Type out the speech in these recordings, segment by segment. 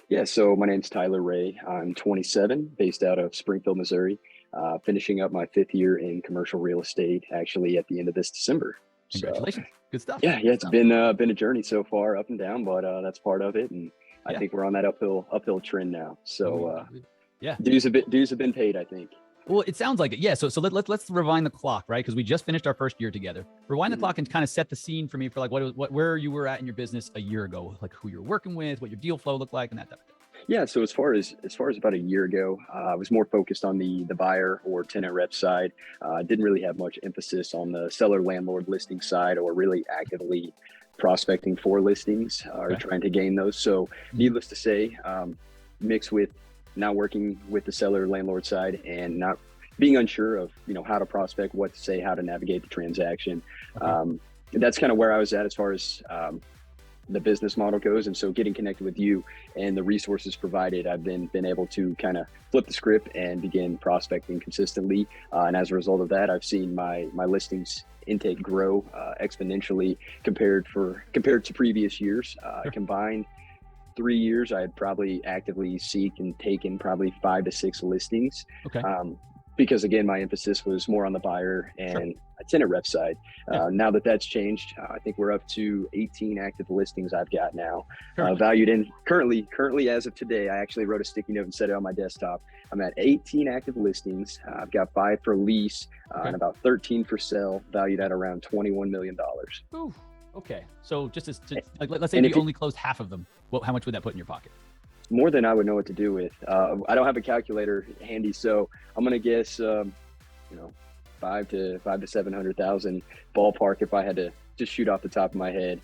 Yeah, so my name's Tyler Ray. I'm 27, based out of Springfield, Missouri. Finishing up my fifth year in commercial real estate, actually at the end of this December. So Congratulations. Good stuff. yeah, Good it's stuff. been a journey so far, up and down, but that's part of it, and I Yeah. think we're on that uphill trend now. So Yeah. dues have been paid, I think. Well, it sounds like it. Yeah. So let's rewind the clock, right? Because we just finished our first year together. Rewind the Mhm. clock and kind of set the scene for me for like where you were at in your business a year ago, like who you're working with, what your deal flow looked like, and that type of thing. Yeah, so as far as about a year ago, I was more focused on the buyer or tenant rep side. Didn't really have much emphasis on the seller landlord listing side, or really actively prospecting for listings or Okay. trying to gain those. So, Mhm. needless to say, mixed with not working with the seller landlord side and not being unsure of how to prospect, what to say, how to navigate the transaction. Okay. Um, that's kind of where I was at as far as the business model goes. And so getting connected with you and the resources provided, I've been able to kind of flip the script and begin prospecting consistently. And as a result of that, I've seen my listings intake grow exponentially compared to previous years. Sure. Combined 3 years, I had probably actively seek and taken probably 5 to 6 listings. Okay. Um, because again, my emphasis was more on the buyer Sure. and a tenant rep side. Yeah. Now that that's changed, I think we're up to 18 active listings I've got now, Currently. valued in currently as of today. I actually wrote a sticky note and set it on my desktop. I'm at 18 active listings. I've got 5 for lease Okay. and about 13 for sale, valued at around $21 million. Ooh. Okay. So just as like, let's say And if if you you, only closed half of them, well, how much would that put in your pocket? more than I would know what to do with. I don't have a calculator handy, so I'm gonna guess, you know, 5 to 700,000 ballpark if I had to just shoot off the top of my head,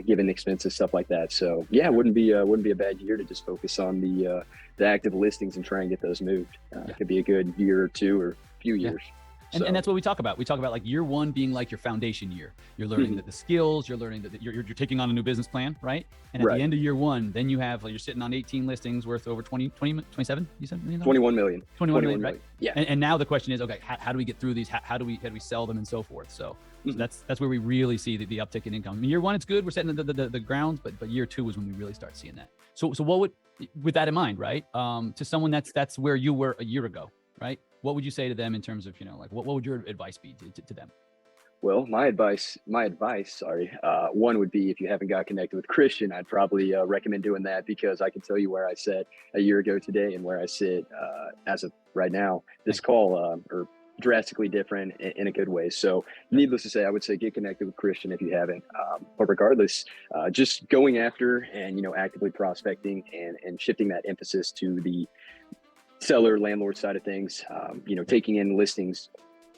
given expenses, stuff like that. So yeah, it wouldn't be a bad year to just focus on the active listings and try and get those moved. Yeah. It could be a good year or two or few Yeah. years. And that's what we talk about. We talk about like year one being like your foundation year. You're learning Mhm. the skills, you're learning that you're taking on a new business plan, right? And at Right. the end of year one, then you have, you're sitting on 18 listings worth over 27, you said million dollars? 21 million. 21 million, right? Yeah. And now the question is, okay, how do we get through these? How do we sell them and so forth? So Mhm. that's where we really see the uptick in income. I mean, year one, it's good. We're setting the grounds, but year two is when we really start seeing that. So what would, with that in mind, right? To someone that's where you were a year ago, right? What would you say to them in terms of, like what would your advice be to them? Well, my advice, sorry, one would be if you haven't got connected with Christian, I'd probably recommend doing that, because I can tell you where I sat a year ago today and where I sit as of right now. This Thank you. call are drastically different in a good way. So, Yeah. needless to say, I would say get connected with Christian if you haven't. But regardless, just going after and actively prospecting and shifting that emphasis to the seller landlord side of things. Taking in listings,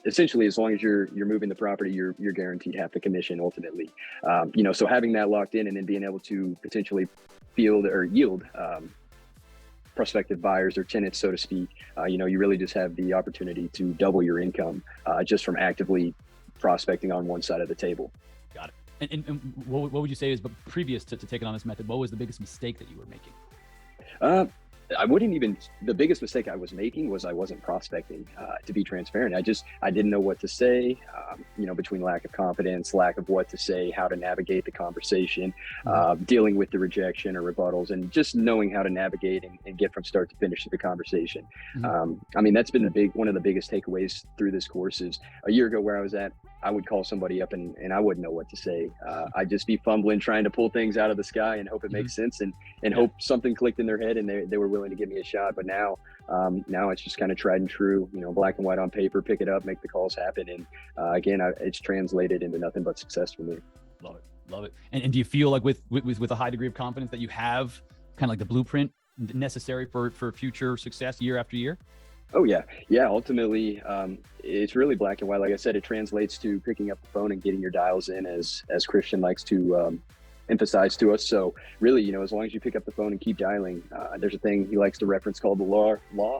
essentially, as long as you're moving the property, you're guaranteed half the commission ultimately. So having that locked in and then being able to potentially field or yield prospective buyers or tenants, so to speak, you really just have the opportunity to double your income just from actively prospecting on one side of the table. Got it. And what would you say is, but previous to taking on this method, what was the biggest mistake that you were making? Uh, I wouldn't even. The biggest mistake I was making was I wasn't prospecting. To be transparent, I didn't know what to say. Between lack of confidence, lack of what to say, how to navigate the conversation, dealing with the rejection or rebuttals, and just knowing how to navigate and get from start to finish of the conversation. Mhm. That's been one of the biggest takeaways through this course. Is a year ago where I was at, I would call somebody up and I wouldn't know what to say. I'd just be fumbling, trying to pull things out of the sky and hope it makes sense, and Yeah. hope something clicked in their head and they were willing to give me a shot. But now it's just kind of tried and true, black and white on paper, pick it up, make the calls happen. And it's translated into nothing but success for me. Love it. Love it. And do you feel like with a high degree of confidence that you have kind of like the blueprint necessary for future success year after year? Oh yeah, yeah. Ultimately, it's really black and white. Like I said, it translates to picking up the phone and getting your dials in, as Christian likes to emphasize to us. So really, as long as you pick up the phone and keep dialing, there's a thing he likes to reference called the law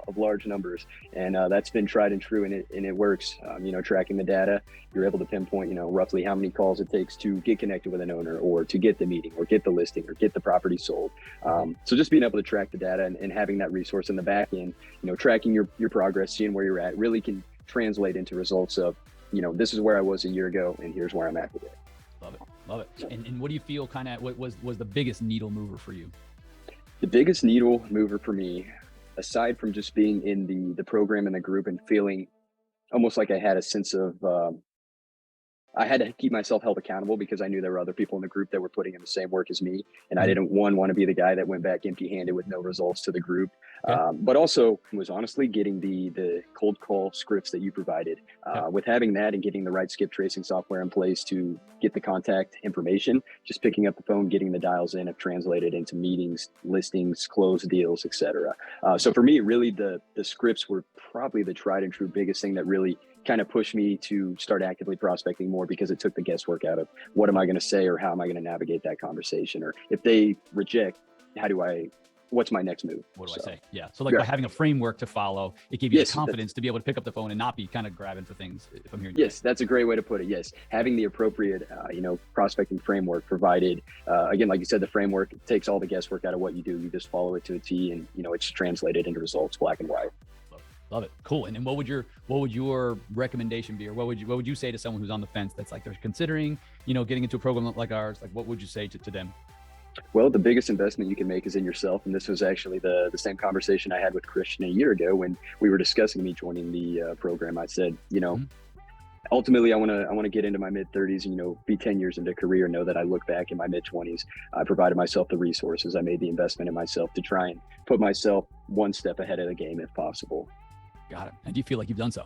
of large numbers, and that's been tried and true, and it works. Tracking the data, you're able to pinpoint, roughly how many calls it takes to get connected with an owner, or to get the meeting, or get the listing, or get the property sold. So just being able to track the data and having that resource in the back end, tracking your progress, seeing where you're at, really can translate into results of, this is where I was a year ago, and here's where I'm at today. Love it. Love it. And what do you feel kind of what was the biggest needle mover for you? The biggest needle mover for me, aside from just being in the program and the group and feeling almost like I had a sense of I had to keep myself held accountable because I knew there were other people in the group that were putting in the same work as me, and I Mhm. didn't want to be the guy that went back empty-handed with no results to the group. Okay. But also was honestly getting the cold call scripts that you provided. Yep. With having that and getting the right skip tracing software in place to get the contact information, just picking up the phone, getting the dials in, have translated into meetings, listings, closed deals, etc. So for me, really, the scripts were probably the tried and true biggest thing that really kind of pushed me to start actively prospecting more because it took the guesswork out of what am I going to say or how am I going to navigate that conversation, or if they reject, how do I what's my next move? What do I So say? Yeah. So like by yeah. having a framework to follow, it gave you the Yes, confidence to be able to pick up the phone and not be kind of grabbing for things, if I'm hearing you right. yes, that's a great way to put it. Yes, having the appropriate prospecting framework provided, again, like you said, the framework takes all the guesswork out of what you do. You just follow it to a T, and it's translated into results, black and white. Love it. Cool. And then what would your recommendation be, or what would you say to someone who's on the fence that's like they're considering, getting into a program like ours? Like, what would you say to them? Well, the biggest investment you can make is in yourself, and this was actually the same conversation I had with Christian a year ago when we were discussing me joining the program. I said, Mhm. ultimately, I want to get into my mid 30s and be 10 years into a career. Know that I look back in my mid 20s. I provided myself the resources. I made the investment in myself to try and put myself one step ahead of the game if possible. Got it. And do you feel like you've done so?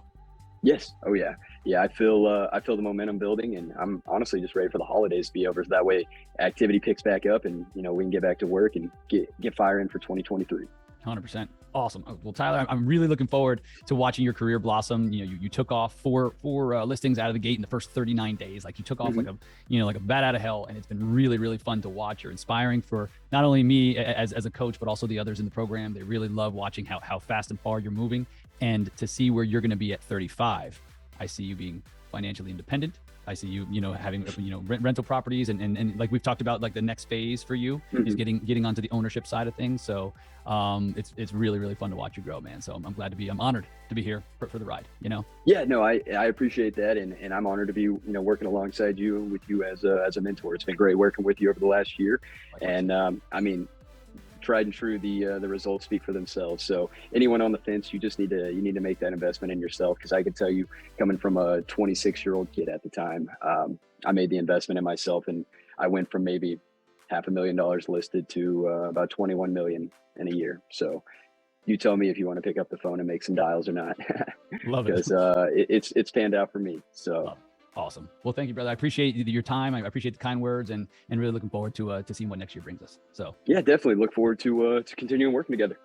Yes. Oh yeah. Yeah. I feel the momentum building, and I'm honestly just ready for the holidays to be over. So that way, activity picks back up, and we can get back to work and get fire in for 2023. 100%. Awesome. Well, Tyler, I'm really looking forward to watching your career blossom. You took off four listings out of the gate in the first 39 days. Like you took off like a bat out of hell, and it's been really, really fun to watch. You're inspiring for not only me as a coach, but also the others in the program. They really love watching how fast and far you're moving, and to see where you're going to be at 35. I see you being financially independent. I see you, having, rental properties, and like we've talked about, like the next phase for you is getting onto the ownership side of things. So it's really, really fun to watch you grow, man. So I'm honored to be here for the ride, Yeah, no, I appreciate that, and I'm honored to be working alongside you and with you as a mentor. It's been great working with you over the last year, and I mean, tried and true, the results speak for themselves. So anyone on the fence, you need to make that investment in yourself, because I can tell you, coming from a 26-year-old kid at the time, I made the investment in myself, and I went from maybe $500,000 listed to about 21 million in a year. So you tell me if you want to pick up the phone and make some dials or not, Love it. because it's panned out for me. So Love it. Awesome. Well, thank you, brother. I appreciate your time. I appreciate the kind words, and really looking forward to seeing what next year brings us. So yeah, definitely look forward to continuing working together.